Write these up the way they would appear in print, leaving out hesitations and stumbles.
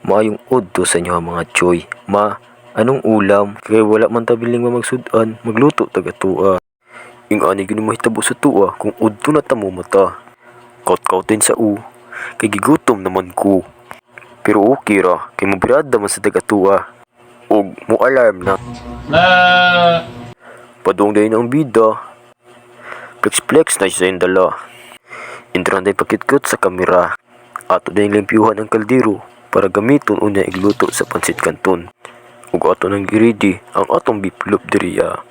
Maayong udto sa inyo mga choy. Ma, anong ulam? Kaya wala man tabiling mamagsudan, magluto taga-tua. Ing ani gini mahitabo sa tua kung udto na tamo mata. Kaut-kautin sa kay gigutom naman ko. Pero okay ra, kay mabirada man sa taga-tua. Og mo alarm na. Padung dahin ang bida. Flex-flex na siya sa dala. Intran day pakitkot sa kamera. Ato dahin limpyuhan ang kaldero para gamiton unya igluto sa pansit kanton. Ug ato nang giridi ang atong biplop diriya.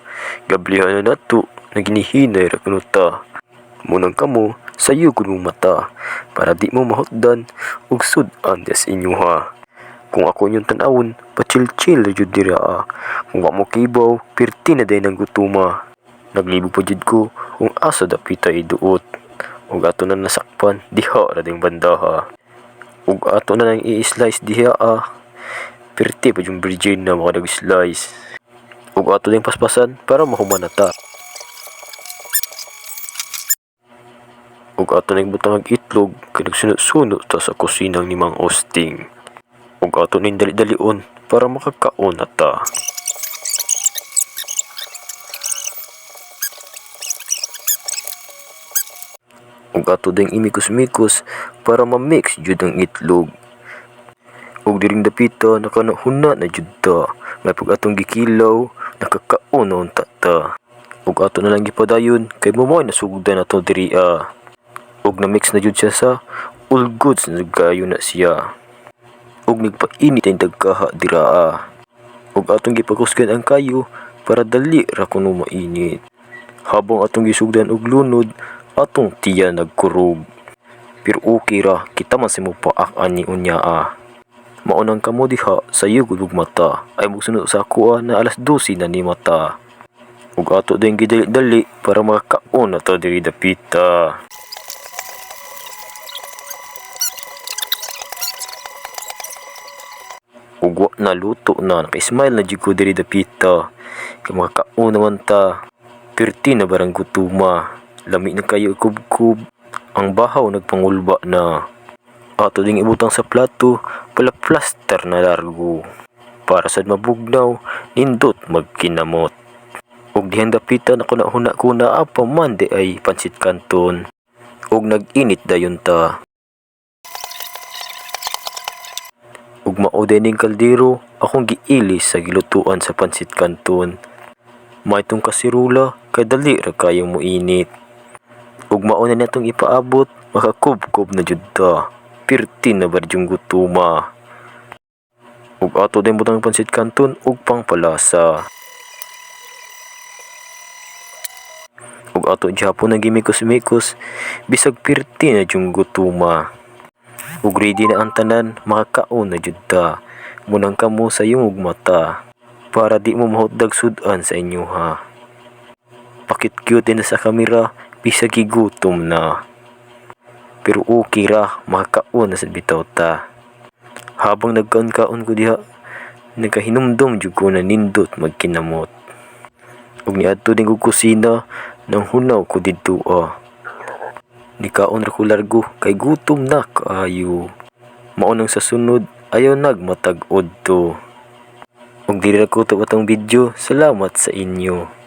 Gablihan na nato na ginihinay ra kunuta. Munang kamo sayo mong mata para di mo mahutdan ug sudan des inyo ha. Kung ako inyong tanawon, pa-chill-chill na jud dira. Kung wa mo kibaw, pirti na day ng gutuma. Naglibo pa jud ko kung asa dapita iduot. Ug ato na nasakpan, diha ra ding bandaha. Ug ato na nang i-slice diha pirti pa yung virgin na makadag-slice. Ug ato ding paspasan para mahuman na ta. Ug ato nang butang ang itlog kay nagsunod-sunod ta sa kusinang ni Mang Osting. Ug ato ning dali-dalion para makakaon na ta. Ug ato ding imikos-mikos para ma-mix jud ang itlog. Ug diring dapita nakanahuna na jud ta. May pag atong gikilaw, nakakaon na unta ta. Ug ato na lang gipadayon kay mo na sugdan ato diri Ug na-mix na jud siya sa all goods na kayo na siya. Ug nagpainit ang dagkaha dira Ug atong gipakusgan ang kayo para dali ra kuno mainit. Habang atong gisugdan og lunod, atong tiya nagkurog. Pero okay ra, kita man sa mo paak ani unya Maunang kamo diha sa yugulog mata ay magsunod sa ako na alas 12 na ni mata. Ug ato din gidali-dali para makakaon na to diri dapita. Ug wa na luto na, naka-smile na jud ko diri dapita. Kay makakaon naman ta. Pirti na barang gutuma. Lami na kayo kubkub. Ang bahaw nagpangulba na. Ato ding ibutang sa plato, pala plaster na largo. Para sad mabugnaw, nindot magkinamot. Ug dihan dapitan ako na huna ko na apa man di ay pansit kanton. Ug nag-init dayon ta. Ug mao ning kaldero akong giilis sa gilutuan sa pansit kanton. May tong kasirula kay dali ra kayong muinit. Ug mao na natong ipaabot, makakubkob na jud ta. Pirti na badyong gutuma. Ug ato din butang pansit kanton ug pangpalasa. Ug ato gyapon ang gimikos-mikos bisag pirti na jung gutuma. Ug ready na ang tanan, makakaon na jud ta. Munang kamo sa iyong mata para di mo mahutdag sudan sa inyo ha. Pakit-cute din na sa kamera bisag gigutom na. Pero okay ra, makakaon na sa bitaw ta. Habang nagkaon-kaon ko diha, nagkahinumdum jud ko na nindot magkinamot. Ug niadto din ko kusina nang hunaw ko didto Nikaon ra ko largo kay gutom na kaayo. Maunang sa sunod, ayaw nagmatag-od to. Ug diri ra ko atong video. Salamat sa inyo.